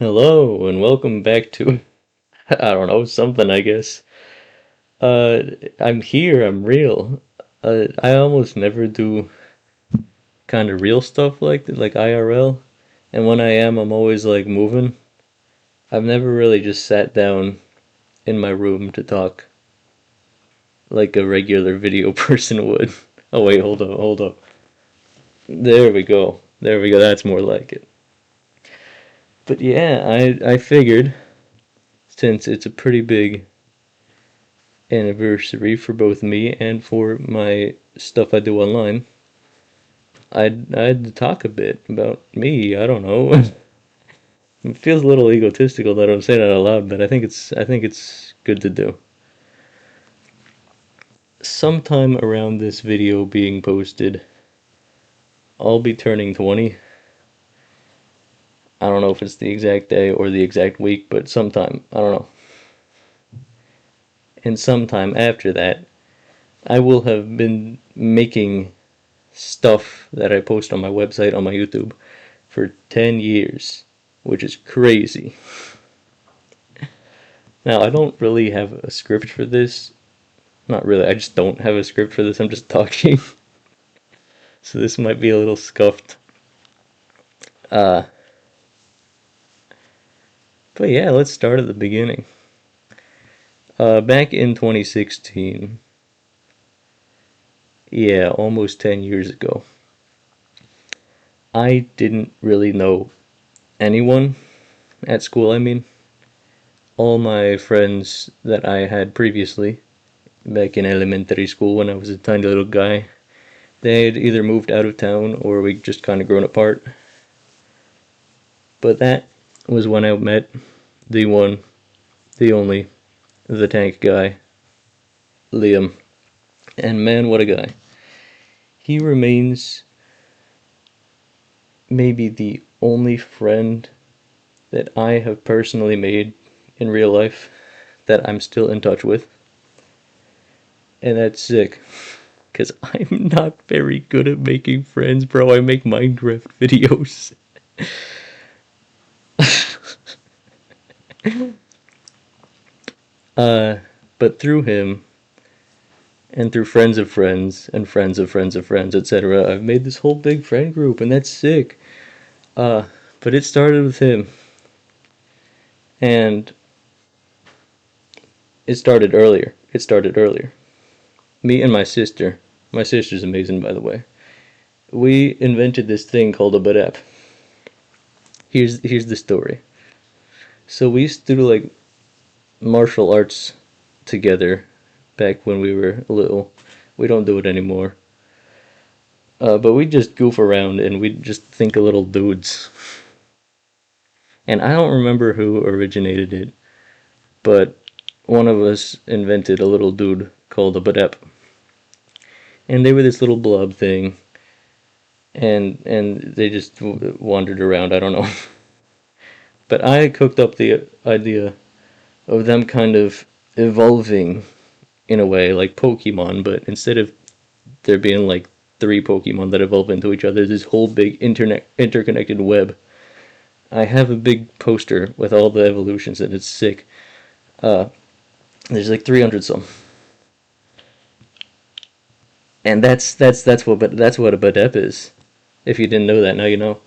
Hello and welcome back to I don't know, something I guess. Uh I'm here, I'm real. I almost never do kind of real stuff like IRL. And when I am, I'm always like moving. I've never really just sat down in my room to talk like a regular video person would. Oh wait, hold up, hold up. There we go. There we go. That's more like it. But yeah, I figured since it's a pretty big anniversary for both me and for my stuff I do online, I'd talk a bit about me. I don't know. It feels a little egotistical that I'm saying that out loud, but I think it's good to do. Sometime around this video being posted, I'll be turning 20. I don't know if it's the exact day or the exact week, but sometime, I don't know. And sometime after that, I will have been making stuff that I post on my website on my YouTube for 10 years, which is crazy. Now, I don't really have a script for this. Not really, I just don't have a script for this, I'm just talking. So this might be a little scuffed. Uh, but yeah, let's start at the beginning. Back in 2016, yeah, almost 10 years ago, I didn't really know anyone at school, I mean. All my friends that I had previously, back in elementary school when I was a tiny little guy, they had either moved out of town or we just kind of grown apart. But that was when I met the one, the only, the tank guy, Liam. And man, what a guy. He remains maybe the only friend that I have personally made in real life that I'm still in touch with. And that's sick. Because I'm not very good at making friends, bro. I make Minecraft videos. uh, but through him, and through friends of friends, and friends of friends of friends, etc., I've made this whole big friend group, and that's sick. But it started with him. And it started earlier. It started earlier. Me and my sister's amazing, by the way. We invented this thing called a Budep. Here's the story. So we used to do like martial arts together back when we were little. We don't do it anymore. But we just goof around and we just think of little dudes. And I don't remember who originated it, but one of us invented a little dude called a Budep. And they were this little blob thing, and they just wandered around. I don't know. But I cooked up the idea of them kind of evolving in a way like Pokemon, but instead of there being like three Pokemon that evolve into each other, this whole big interconnected web. I have a big poster with all the evolutions, and it's sick. Uh, there's like 300 some, and that's what a Budep is. If you didn't know that, now you know.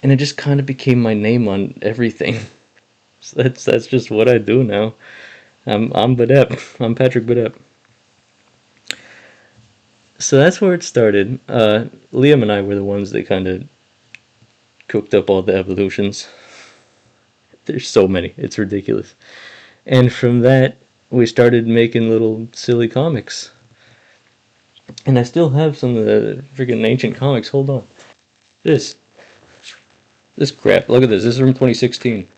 And it just kind of became my name on everything. So that's just what I do now. I'm Budep. I'm Patrick Budep. So that's where it started. Liam and I were the ones that kind of cooked up all the evolutions. There's so many. It's ridiculous. And from that, we started making little silly comics. And I still have some of the freaking ancient comics. Hold on. This. This crap. Look at this. This is from 2016.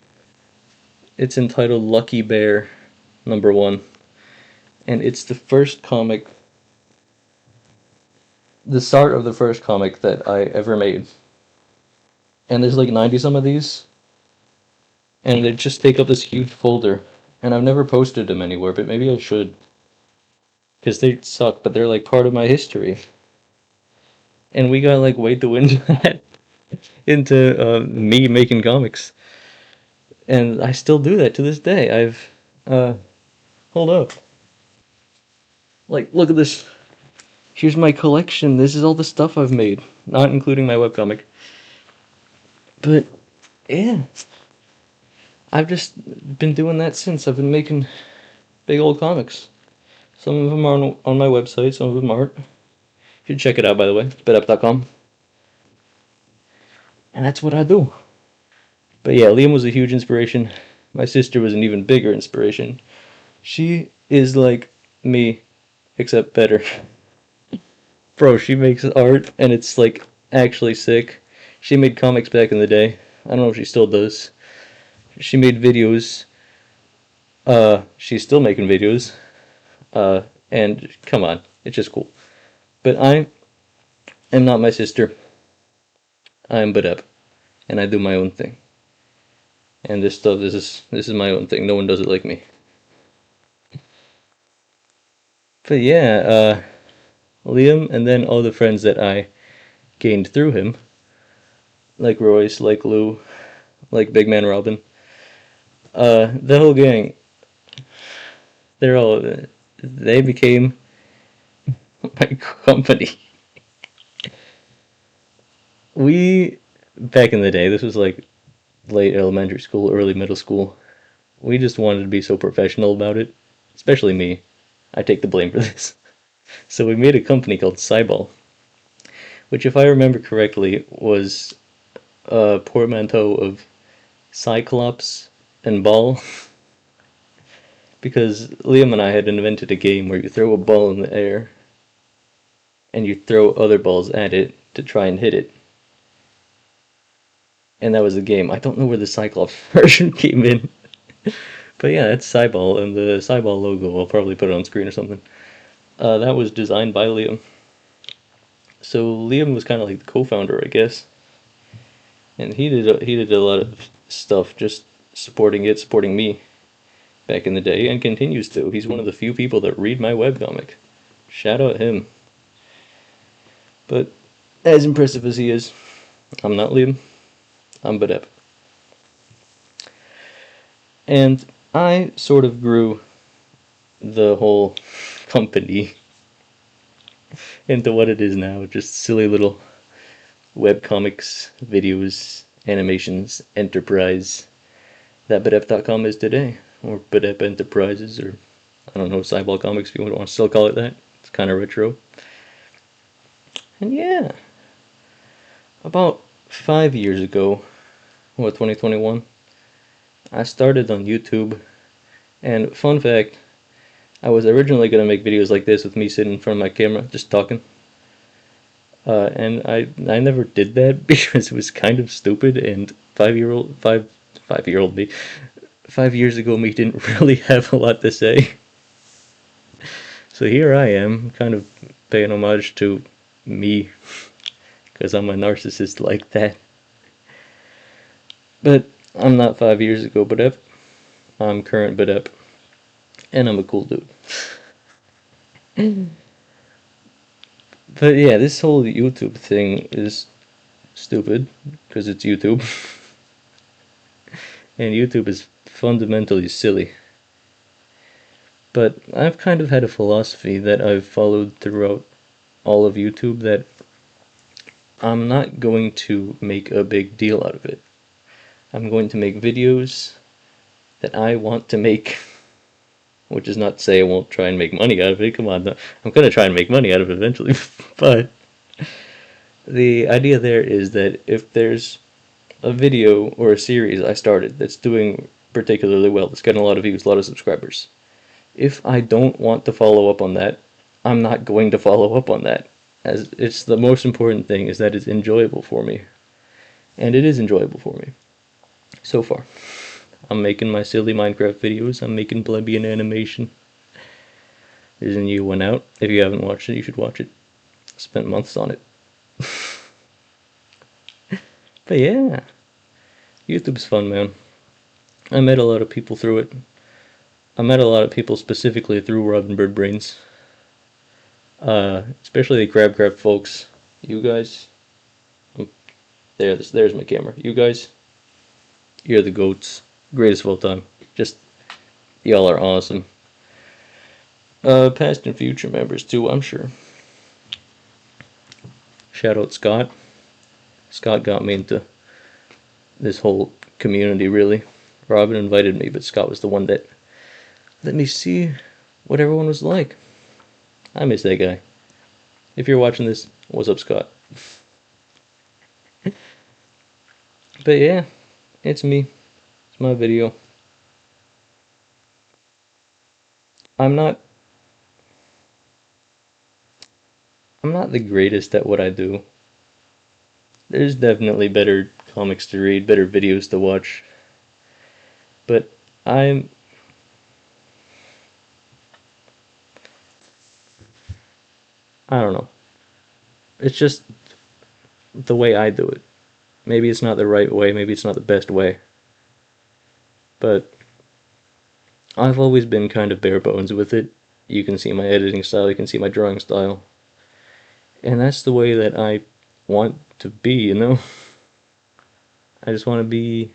It's entitled Lucky Bear #1. And it's the first comic, the start of the first comic that I ever made. And there's like 90 some of these. And they just take up this huge folder. And I've never posted them anywhere, but maybe I should. Because they suck, but they're like part of my history. And we got like way too into that, into me making comics. And I still do that to this day. Hold up. Like, look at this. Here's my collection. This is all the stuff I've made, not including my webcomic. But, yeah. I've just been doing that since. I've been making big old comics. Some of them are on my website, some of them aren't. You should check it out, by the way. Budep.com. And that's what I do. But yeah, Liam was a huge inspiration. My sister was an even bigger inspiration. She is like me, except better. Bro, she makes art, and it's like actually sick. She made comics back in the day. I don't know if she still does. She made videos. She's still making videos. And come on, it's just cool. But I am not my sister. I am Budep, and I do my own thing. And this stuff, this is my own thing. No one does it like me. But yeah, Liam, and then all the friends that I gained through him, like Royce, like Lou, like Big Man Robin, the whole gang, they became my company. Back in the day, this was like late elementary school, early middle school, we just wanted to be so professional about it, especially me. I take the blame for this. So we made a company called Cyball, which, if I remember correctly, was a portmanteau of Cyclops and ball. Because Liam and I had invented a game where you throw a ball in the air and you throw other balls at it to try and hit it. And that was the game. I don't know where the Cyclops version came in. But yeah, it's Cyball, and the Cyball logo, I'll probably put it on screen or something. That was designed by Liam. So Liam was kind of like the co-founder, I guess. And he did a lot of stuff just supporting me back in the day, and continues to. He's one of the few people that read my webcomic. Shout out him. But as impressive as he is, I'm not Liam. I'm Budep. And I sort of grew the whole company into what it is now. Just silly little webcomics, videos, animations, enterprise that Budep.com is today. Or Budep Enterprises, or I don't know, Cyball Comics if you want to still call it that. It's kind of retro. And yeah, about 5 years ago, 2021, I started on YouTube. And fun fact, I was originally going to make videos like this with me sitting in front of my camera, just talking. And I never did that because it was kind of stupid, and 5-year-old me, 5 years ago me didn't really have a lot to say. So here I am, kind of paying homage to me, because I'm a narcissist like that. But I'm not 5 years ago Budep. I'm current Budep. And I'm a cool dude. But yeah, this whole YouTube thing is stupid, because it's YouTube. And YouTube is fundamentally silly. But I've kind of had a philosophy that I've followed throughout all of YouTube, that I'm not going to make a big deal out of it. I'm going to make videos that I want to make. Which is not to say I won't try and make money out of it. Come on, I'm going to try and make money out of it eventually. But the idea there is that if there's a video or a series I started that's doing particularly well, that's getting a lot of views, a lot of subscribers, if I don't want to follow up on that, I'm not going to follow up on that. As it's the most important thing is that it's enjoyable for me. And it is enjoyable for me. So far. I'm making my silly Minecraft videos. I'm making plebeian animation. There's a new one out. If you haven't watched it, you should watch it. I spent months on it. But yeah, YouTube's fun, man. I met a lot of people through it. I met a lot of people specifically through Robin Bird Brains. Especially the Crab folks. You guys. There's my camera. You guys, you're the goats. Greatest of all time. Just, y'all are awesome. Past and future members too, I'm sure. Shout out Scott. Scott got me into this whole community, really. Robin invited me, but Scott was the one that let me see what everyone was like. I miss that guy. If you're watching this, what's up, Scott? But yeah, it's me. It's my video. I'm not I'm not the greatest at what I do. There's definitely better comics to read, better videos to watch. But I'm I don't know. It's just the way I do it. Maybe it's not the right way, maybe it's not the best way. But I've always been kind of bare bones with it. You can see my editing style, you can see my drawing style. And that's the way that I want to be, you know? I just want to be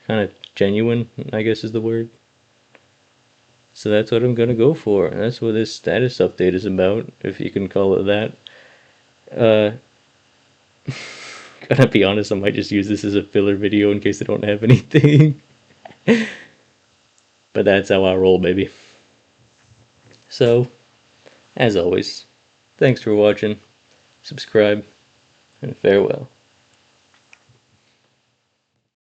kind of genuine, I guess is the word. So that's what I'm gonna go for. That's what this status update is about, if you can call it that. Uh, gotta be honest, I might just use this as a filler video in case I don't have anything. But that's how I roll, baby. So, as always, thanks for watching, subscribe, and farewell.